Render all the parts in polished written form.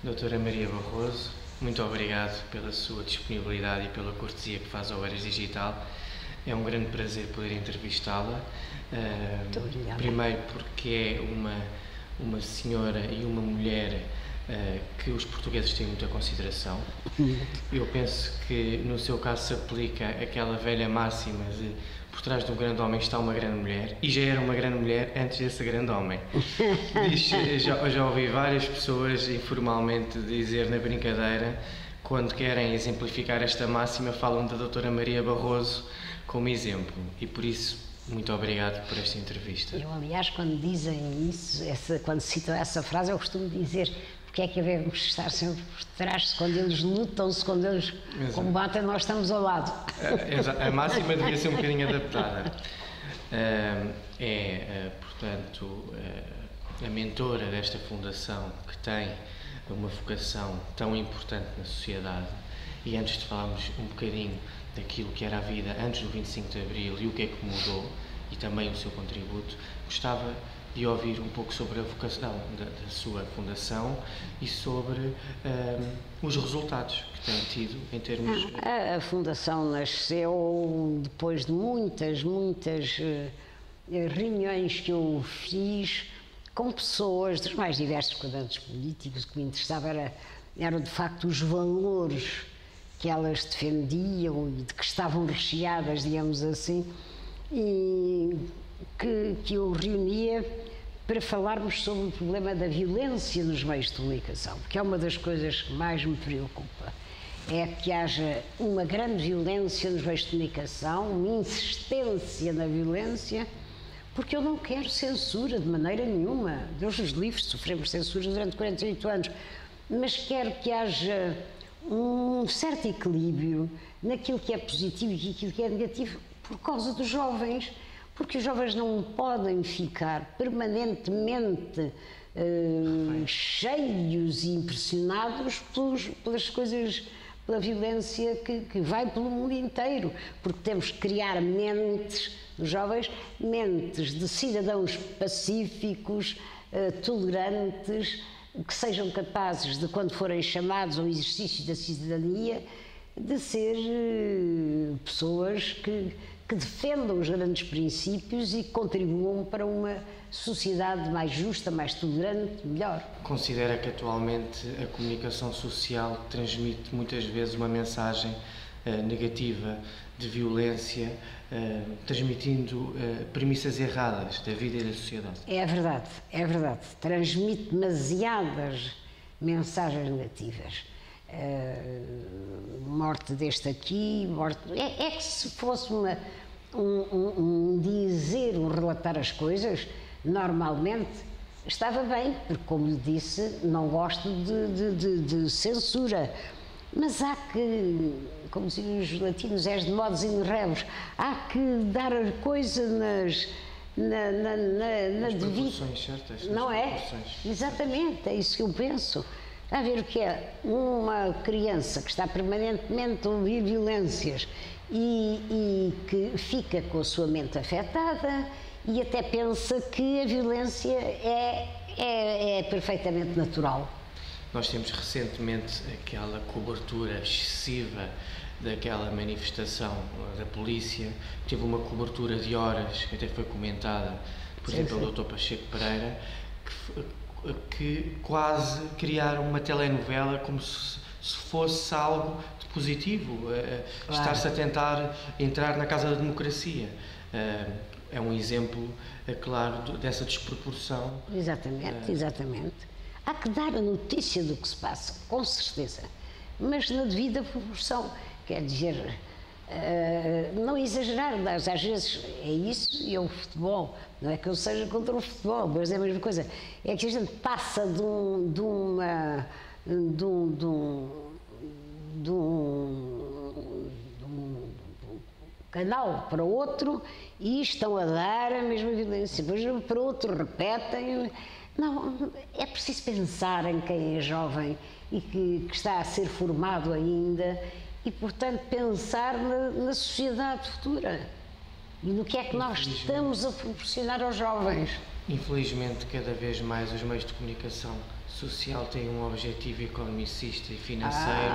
Doutora Maria Barroso, muito obrigado pela sua disponibilidade e pela cortesia que faz ao Eras Digital. É um grande prazer poder entrevistá-la. Muito obrigada. Primeiro porque é uma senhora e uma mulher que os portugueses têm muita consideração. Eu penso que no seu caso se aplica aquela velha máxima de por trás de um grande homem está uma grande mulher, e já era uma grande mulher antes desse grande homem. Já ouvi várias pessoas informalmente dizer na brincadeira, quando querem exemplificar esta máxima, falam da doutora Maria Barroso como exemplo, e por isso muito obrigado por esta entrevista. Eu, aliás, quando dizem isso, quando citam essa frase, eu costumo dizer: porque é que devemos estar sempre por trás, quando eles lutam, quando eles combatem, nós estamos ao lado. A máxima devia ser um bocadinho adaptada. Portanto, a mentora desta fundação, que tem uma vocação tão importante na sociedade, e antes de falarmos um bocadinho daquilo que era a vida antes do 25 de Abril e o que é que mudou, e também o seu contributo, gostava de ouvir um pouco sobre a vocação da sua fundação e sobre os resultados que tem tido em termos... A fundação nasceu depois de muitas reuniões que eu fiz com pessoas dos mais diversos quadrantes políticos. O que me interessava eram de facto os valores que elas defendiam e de que estavam recheadas, digamos assim, e que eu reunia para falarmos sobre o problema da violência nos meios de comunicação, porque é uma das coisas que mais me preocupa, é que haja uma grande violência nos meios de comunicação, uma insistência na violência, porque eu não quero censura de maneira nenhuma. Deus nos livre, sofremos censura durante 48 anos, mas quero que haja um certo equilíbrio naquilo que é positivo e naquilo que é negativo por causa dos jovens, porque os jovens não podem ficar permanentemente cheios e impressionados pelas coisas, pela violência que vai pelo mundo inteiro, porque temos que criar mentes dos jovens, mentes de cidadãos pacíficos, tolerantes, que sejam capazes de, quando forem chamados ao exercício da cidadania, de ser pessoas que defendam os grandes princípios e que contribuam para uma sociedade mais justa, mais tolerante, melhor. Considera que atualmente a comunicação social transmite muitas vezes uma mensagem negativa de violência, transmitindo premissas erradas da vida e da sociedade? É verdade. Transmite demasiadas mensagens negativas. Morte deste aqui, morte... É que se fosse um relatar as coisas, normalmente estava bem, porque, como lhe disse, não gosto de censura. Mas há que, como diziam os latinos, és de modos in rebus, há que dar a coisa nas proporções certas. Não é? Exatamente, é isso que eu penso. A ver o que é uma criança que está permanentemente a ouvir violências e que fica com a sua mente afetada e até pensa que a violência é perfeitamente natural. Nós temos recentemente aquela cobertura excessiva daquela manifestação da polícia, teve uma cobertura de horas, que até foi comentada, por exemplo, pelo Dr. Pacheco Pereira, que quase criaram uma telenovela como se fosse algo de positivo, claro. Estar-se a tentar entrar na casa da democracia. É um exemplo, claro, dessa desproporção. Exatamente. Há que dar a notícia do que se passa, com certeza, mas na devida proporção. Quer dizer, não exagerar, às vezes é isso e é o futebol. Não é que eu seja contra o futebol, mas é a mesma coisa. É que a gente passa de um canal para outro e estão a dar a mesma violência, depois para outro repetem. Não, é preciso pensar em quem é jovem e que está a ser formado ainda e, portanto, pensar na sociedade futura e no que é que nós estamos a proporcionar aos jovens. Infelizmente, cada vez mais os meios de comunicação social tem um objetivo economicista e financeiro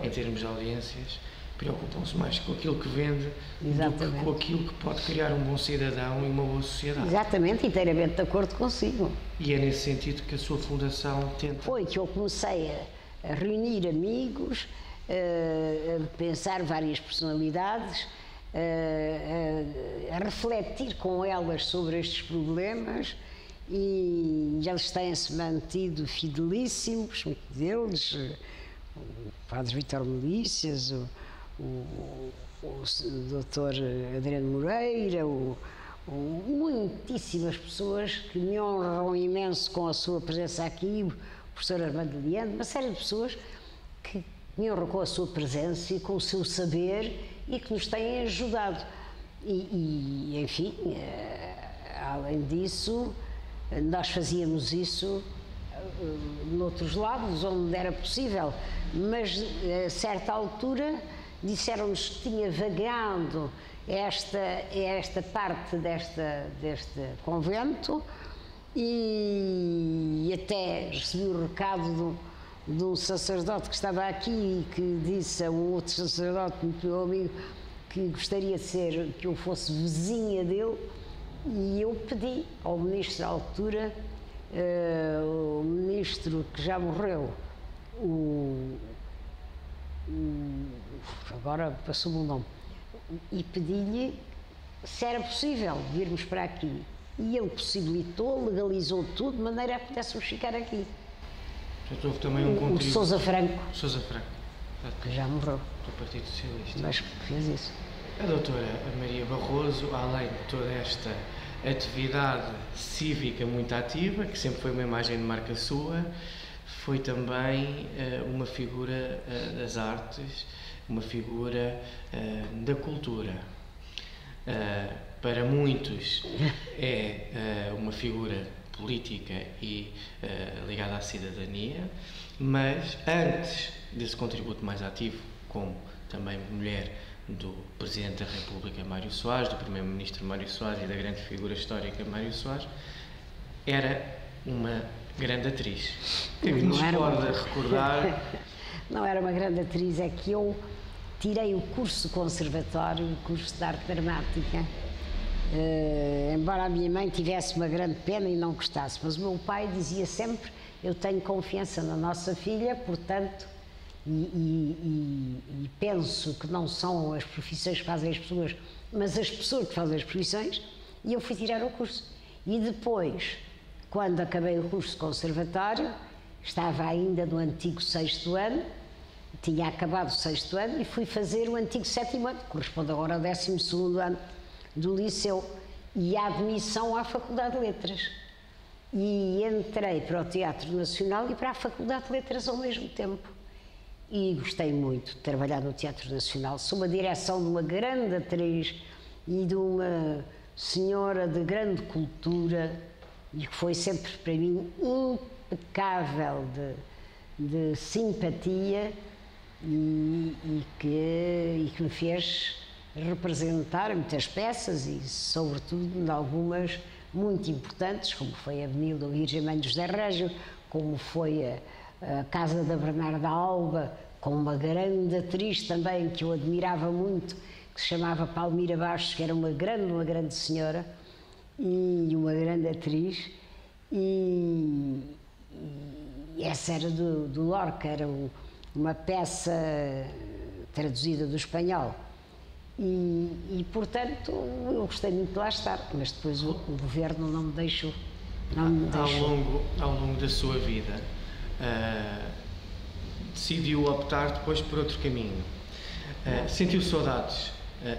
em termos de audiências, preocupam-se mais com aquilo que vende do que com aquilo que pode criar um bom cidadão e uma boa sociedade. Exatamente, inteiramente de acordo consigo. E é nesse sentido que a sua fundação tenta... Foi que eu comecei a reunir amigos, a pensar várias personalidades, a refletir com elas sobre estes problemas, e eles têm-se mantido fidelíssimos, muitos deles, o Padre Vítor Melícias, o Dr. Adriano Moreira, muitíssimas pessoas que me honram imenso com a sua presença aqui, o professor Armando Leandro, uma série de pessoas que me honram com a sua presença e com o seu saber e que nos têm ajudado. Enfim, além disso, nós fazíamos isso noutros lados, onde era possível, mas a certa altura disseram-nos que tinha vagado esta parte deste convento, e até recebi o recado de um sacerdote que estava aqui e que disse a um outro sacerdote, muito meu amigo, que gostaria que eu fosse vizinha dele, e eu pedi ao ministro da altura, o ministro que já morreu, agora passou-me o nome, e pedi-lhe se era possível virmos para aqui. E ele possibilitou, legalizou tudo, de maneira a que pudéssemos ficar aqui. Portanto, houve também um contributo... O Sousa Franco. Sousa Franco. Que já morreu. Do Partido Socialista. Mas fez isso. A doutora Maria Barroso, além de toda esta atividade cívica muito ativa, que sempre foi uma imagem de marca sua, foi também uma figura das artes, uma figura da cultura. Para muitos é uma figura política e ligada à cidadania, mas antes desse contributo mais ativo, como também mulher do Presidente da República Mário Soares, do Primeiro-Ministro Mário Soares e da grande figura histórica Mário Soares, era uma grande atriz. O que é que nos pode recordar? Não era uma grande atriz, é que eu tirei o curso conservatório, o curso de arte dramática, embora a minha mãe tivesse uma grande pena e não gostasse, mas o meu pai dizia sempre: eu tenho confiança na nossa filha, portanto, e penso que não são as profissões que fazem as pessoas, mas as pessoas que fazem as profissões, e eu fui tirar o curso. E depois, quando acabei o curso conservatório, estava ainda no antigo 6º ano, tinha acabado o 6º ano e fui fazer o antigo 7º ano, que corresponde agora ao 12º ano do liceu, e a admissão à Faculdade de Letras. E entrei para o Teatro Nacional e para a Faculdade de Letras ao mesmo tempo. E gostei muito de trabalhar no Teatro Nacional, sob a direção de uma grande atriz e de uma senhora de grande cultura, e que foi sempre para mim impecável de simpatia, e que me fez representar muitas peças e, sobretudo, em algumas muito importantes, como foi a Avenida Virgem Mãe de José Régio, como foi a Casa da Bernarda Alba, com uma grande atriz também que eu admirava muito, que se chamava Palmira Bastos, que era uma grande senhora e uma grande atriz, e essa era do Lorca, era uma peça traduzida do espanhol. E portanto, eu gostei muito de lá estar, mas depois o governo não me deixou. Ao longo da sua vida, decidiu optar depois por outro caminho. Sentiu saudades?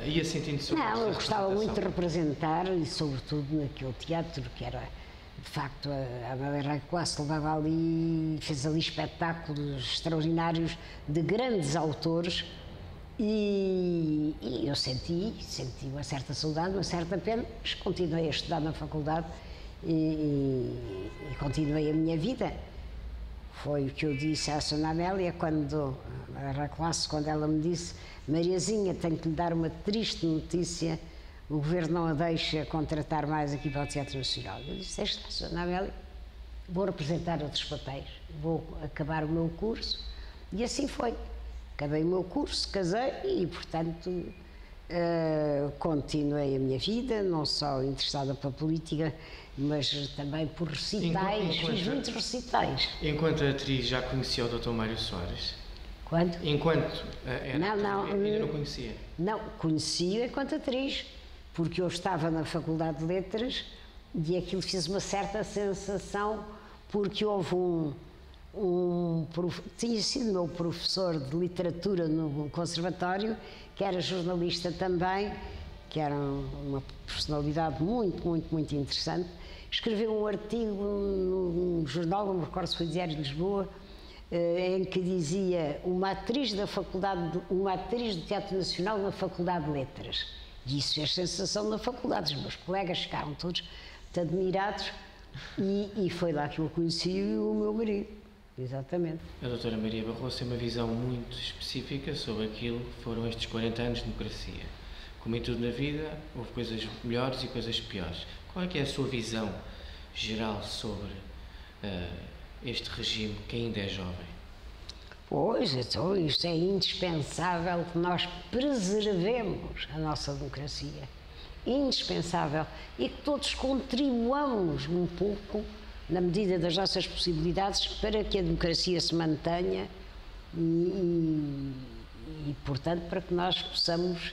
Ia sentindo saudades? Não, eu gostava muito de representar, e sobretudo naquele teatro que era, de facto, a Amélia Coasse levava ali, fez ali espetáculos extraordinários de grandes autores. E eu senti uma certa saudade, uma certa pena, mas continuei a estudar na faculdade e continuei a minha vida. Foi o que eu disse à Sra. Amélia quando ela me disse: Mariazinha, tenho que lhe dar uma triste notícia, o governo não a deixa contratar mais aqui para o Teatro Nacional. Eu disse: Sra. Amélia, vou representar outros papéis, vou acabar o meu curso, e assim foi. Acabei o meu curso, casei e, portanto, continuei a minha vida, não só interessada pela política, mas também por recitais, fiz muitos recitais. Enquanto atriz já conhecia o Dr. Mário Soares? Quando? Enquanto era ainda não conhecia? Não, conhecia enquanto atriz, porque eu estava na Faculdade de Letras e aquilo fez uma certa sensação, porque houve tinha sido meu professor de literatura no conservatório, que era jornalista também, que era uma personalidade muito interessante. Escreveu um artigo num jornal, não me recordo se foi Diário de Lisboa, em que dizia uma atriz de Teatro Nacional na Faculdade de Letras. E isso fez sensação na faculdade, os meus colegas ficaram todos muito admirados, e foi lá que eu conheci o meu marido. Exatamente. A doutora Maria Barroso tem uma visão muito específica sobre aquilo que foram estes 40 anos de democracia. Como em tudo na vida, houve coisas melhores e coisas piores. Qual é que é a sua visão geral sobre este regime que ainda é jovem? Pois, então, isto é indispensável que nós preservemos a nossa democracia. Indispensável. E que todos contribuamos um pouco, na medida das nossas possibilidades, para que a democracia se mantenha e, portanto, para que nós possamos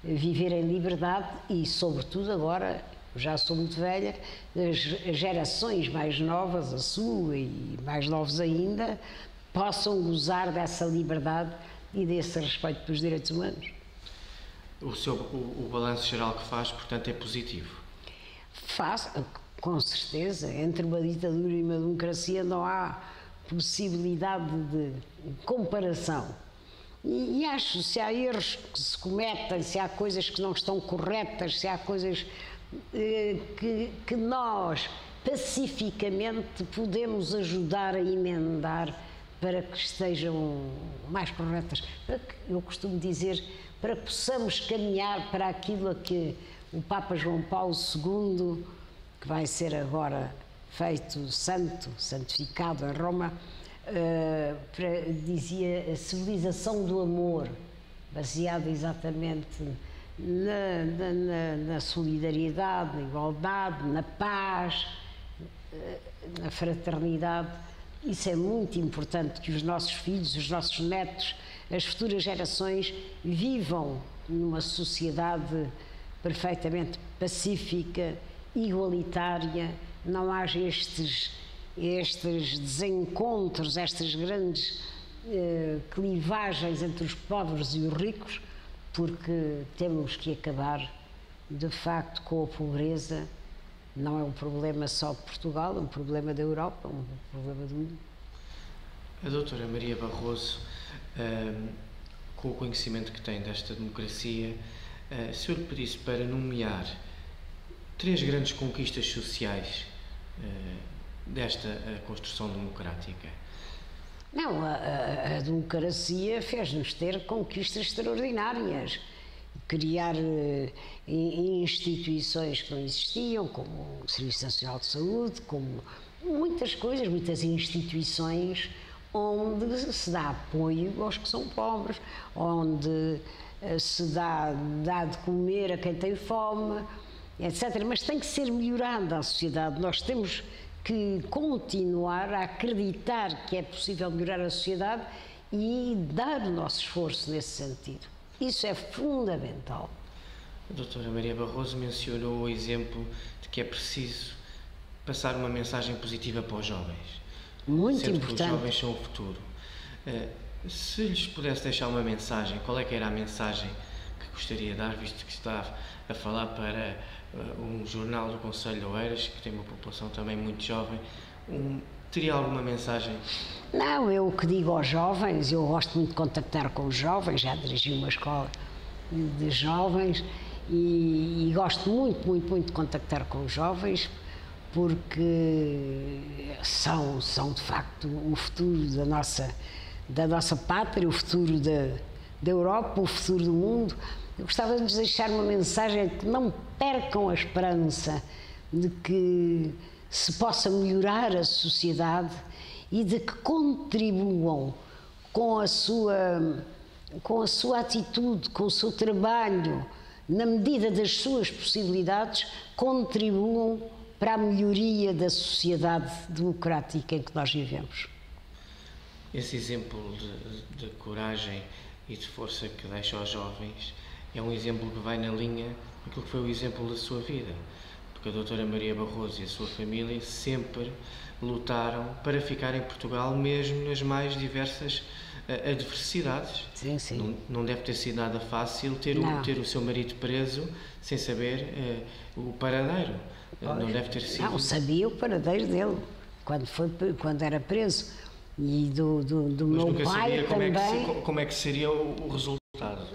viver em liberdade e, sobretudo, agora, já sou muito velha, as gerações mais novas, a sua e mais novos ainda, possam gozar dessa liberdade e desse respeito pelos direitos humanos. O balanço geral que faz, portanto, é positivo? Faço, com certeza. Entre uma ditadura e uma democracia não há possibilidade de comparação. E acho, se há erros que se cometem, se há coisas que não estão corretas, se há coisas que nós pacificamente podemos ajudar a emendar para que estejam mais corretas, eu costumo dizer, para que possamos caminhar para aquilo a que o Papa João Paulo II, que vai ser agora feito santificado em Roma, dizia a civilização do amor, baseada exatamente na solidariedade, na igualdade, na paz, na fraternidade. Isso é muito importante, que os nossos filhos, os nossos netos, as futuras gerações vivam numa sociedade perfeitamente pacífica, igualitária, não haja estes desencontros, estas grandes clivagens entre os pobres e os ricos, porque temos que acabar, de facto, com a pobreza. Não é um problema só de Portugal, é um problema da Europa, é um problema do mundo. A doutora Maria Barroso, com o conhecimento que tem desta democracia, se eu lhe pedisse para nomear 3 grandes conquistas sociais desta construção democrática? Não, a democracia fez-nos ter conquistas extraordinárias. Criar instituições que não existiam, como o Serviço Nacional de Saúde, como muitas coisas, muitas instituições onde se dá apoio aos que são pobres, onde se dá de comer a quem tem fome, etc. Mas tem que ser melhorada a sociedade. Nós temos que continuar a acreditar que é possível melhorar a sociedade e dar o nosso esforço nesse sentido. Isso é fundamental. A doutora Maria Barroso mencionou o exemplo de que é preciso passar uma mensagem positiva para os jovens. Muito sendo importante. Que os jovens são o futuro. Se lhes pudesse deixar uma mensagem, qual é que era a mensagem que gostaria de dar, visto que está a falar para um jornal do Conselho de Oeiras, que tem uma população também muito jovem, teria alguma mensagem? Não, eu o que digo aos jovens, eu gosto muito de contactar com os jovens, já dirigi uma escola de jovens e gosto muito de contactar com os jovens, porque são de facto o futuro da nossa pátria, o futuro da Europa, o futuro do mundo. Eu gostava de lhes deixar uma mensagem que não percam a esperança de que se possa melhorar a sociedade e de que contribuam com a sua atitude, com o seu trabalho, na medida das suas possibilidades, contribuam para a melhoria da sociedade democrática em que nós vivemos. Esse exemplo de coragem e de força que deixa aos jovens é um exemplo que vai na linha daquilo que foi o exemplo da sua vida, porque a doutora Maria Barroso e a sua família sempre lutaram para ficar em Portugal, mesmo nas mais diversas adversidades. Sim, sim. Não deve ter sido nada fácil ter o seu marido preso sem saber o paradeiro. Não deve ter sido... Não, sabia o paradeiro dele, quando era preso. E do Mas meu nunca pai sabia também. como é que seria o resultado.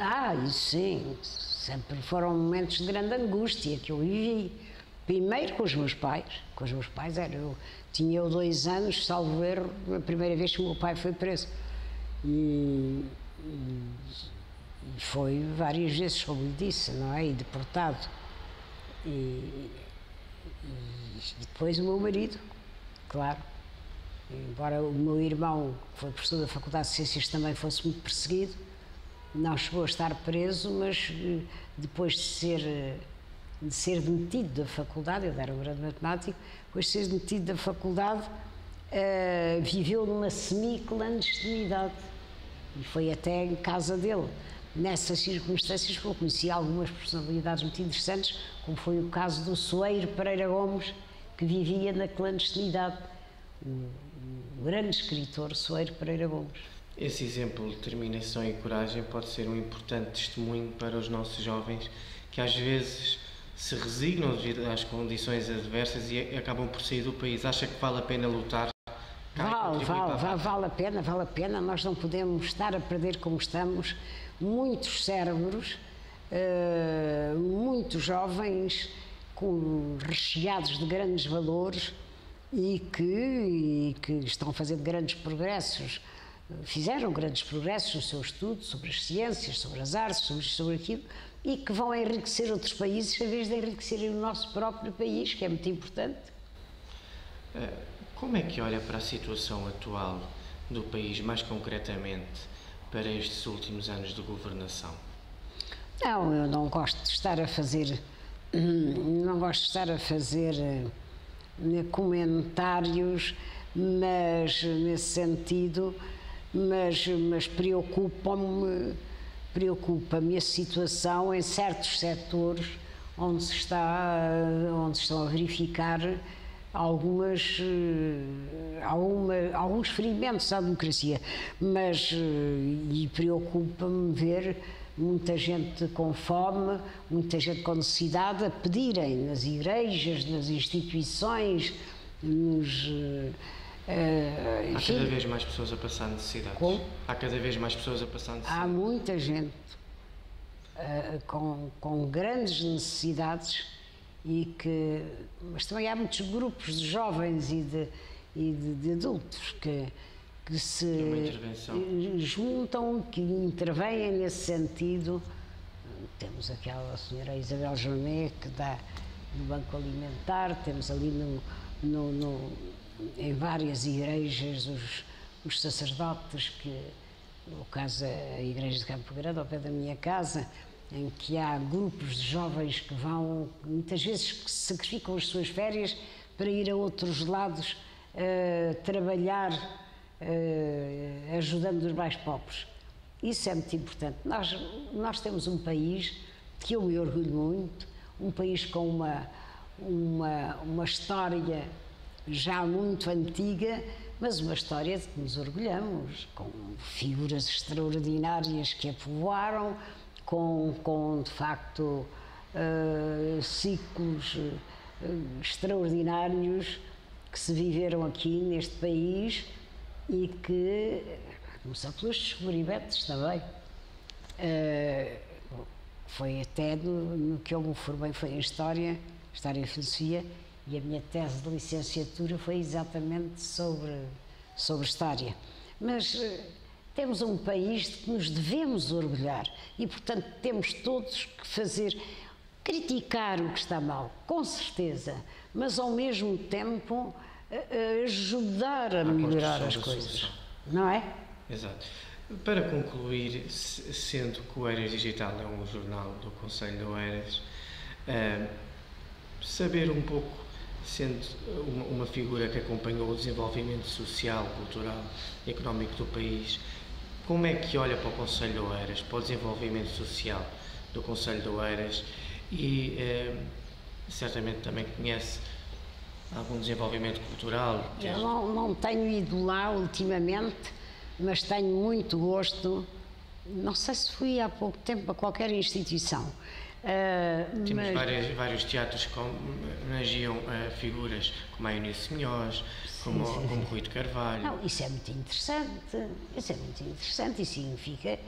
Isso sim. Sempre foram momentos de grande angústia que eu vivi. Primeiro com os meus pais. Com os meus pais tinha 2 anos, salvo erro, a primeira vez que o meu pai foi preso. E foi várias vezes, como lhe disse, não é? E deportado. E depois o meu marido, claro. Embora o meu irmão, que foi professor da Faculdade de Ciências, também fosse muito perseguido, não chegou a estar preso, mas depois de ser demitido da faculdade, ele era um grande matemático, depois de ser demitido da faculdade, viveu numa semi-clandestinidade e foi até em casa dele. Nessas circunstâncias eu conheci algumas personalidades muito interessantes, como foi o caso do Soeiro Pereira Gomes, que vivia na clandestinidade. O grande escritor Soeiro Pereira Gomes. Esse exemplo de determinação e coragem pode ser um importante testemunho para os nossos jovens que às vezes se resignam devido às condições adversas e acabam por sair do país. Acha que vale a pena lutar? Vale a pena. Nós não podemos estar a perder como estamos muitos cérebros, muitos jovens recheados de grandes valores e que estão fazendo grandes progressos, fizeram grandes progressos no seu estudo sobre as ciências, sobre as artes, sobre aquilo, e que vão enriquecer outros países em vez de enriquecerem o nosso próprio país, que é muito importante. Como é que olha para a situação atual do país, mais concretamente, para estes últimos anos de governação? Não, eu não gosto de estar a fazer comentários, mas nesse sentido, mas preocupa-me a situação em certos setores onde estão a verificar alguns ferimentos à democracia, e preocupa-me ver muita gente com fome, muita gente com necessidade a pedirem nas igrejas, nas instituições, Há cada vez mais pessoas a passar necessidades. Como? Há cada vez mais pessoas a passar necessidades. Há muita gente com grandes necessidades mas também há muitos grupos de jovens e de adultos que se juntam, que intervêm nesse sentido. Temos aquela senhora Isabel Journet que dá no Banco Alimentar, temos ali em várias igrejas os sacerdotes, no caso a igreja de Campo Grande, ao pé da minha casa, em que há grupos de jovens que vão, muitas vezes que sacrificam as suas férias para ir a outros lados trabalhar, ajudando os mais pobres. Isso é muito importante. Nós temos um país que eu me orgulho muito, um país com uma história já muito antiga, mas uma história de que nos orgulhamos, com figuras extraordinárias que a povoaram, com de facto ciclos extraordinários que se viveram aqui neste país e que, começou pelos descobrimentos também, foi até no que eu me formei, foi em História e Filosofia, e a minha tese de licenciatura foi exatamente sobre História. Mas temos um país de que nos devemos orgulhar e, portanto, temos todos que criticar o que está mal, com certeza, mas ao mesmo tempo ajudar a melhorar as coisas, não é? Exato. Para concluir, sendo que o Oeiras Digital é um jornal do Concelho de Oeiras, saber um pouco, sendo uma figura que acompanhou o desenvolvimento social, cultural e económico do país, como é que olha para o Concelho de Oeiras, para o desenvolvimento social do Concelho de Oeiras e certamente também conhece algum desenvolvimento cultural? Eu não tenho ido lá ultimamente, mas tenho muito gosto. Não sei se fui há pouco tempo a qualquer instituição. Temos vários teatros que homenageiam figuras como a Eunice Minhoz, como Rui de Carvalho. Não, isso é muito interessante, e significa,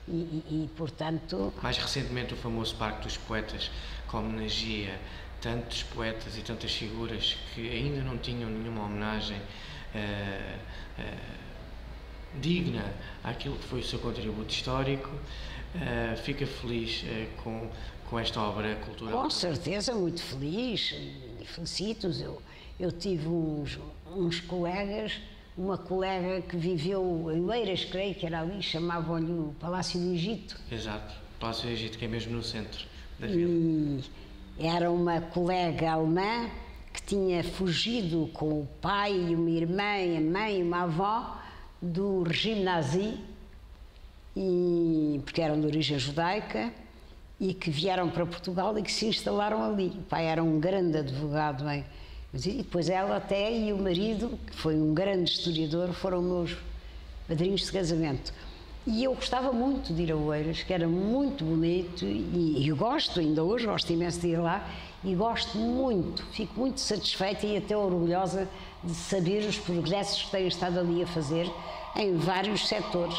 e portanto... Mais recentemente o famoso Parque dos Poetas, que homenageia tantos poetas e tantas figuras que ainda não tinham nenhuma homenagem digna àquilo que foi o seu contributo histórico. Fica feliz com esta obra cultural? Com certeza, muito feliz e felicito-os. Eu tive uns colegas, uma colega que viveu em Oeiras, creio que era ali, chamavam-lhe o Palácio do Egito. Exato, o Palácio do Egito, que é mesmo no centro da vila. E era uma colega alemã que tinha fugido com o pai e uma irmã, a mãe e uma avó do regime nazi, porque eram de origem judaica, e que vieram para Portugal e que se instalaram ali. O pai era um grande advogado, e depois ela até e o marido, que foi um grande historiador, foram meus padrinhos de casamento. E eu gostava muito de ir a Oeiras, que era muito bonito, e eu gosto, ainda hoje, gosto imenso de ir lá, e gosto muito, fico muito satisfeita e até orgulhosa de saber os progressos que tenho estado ali a fazer em vários setores.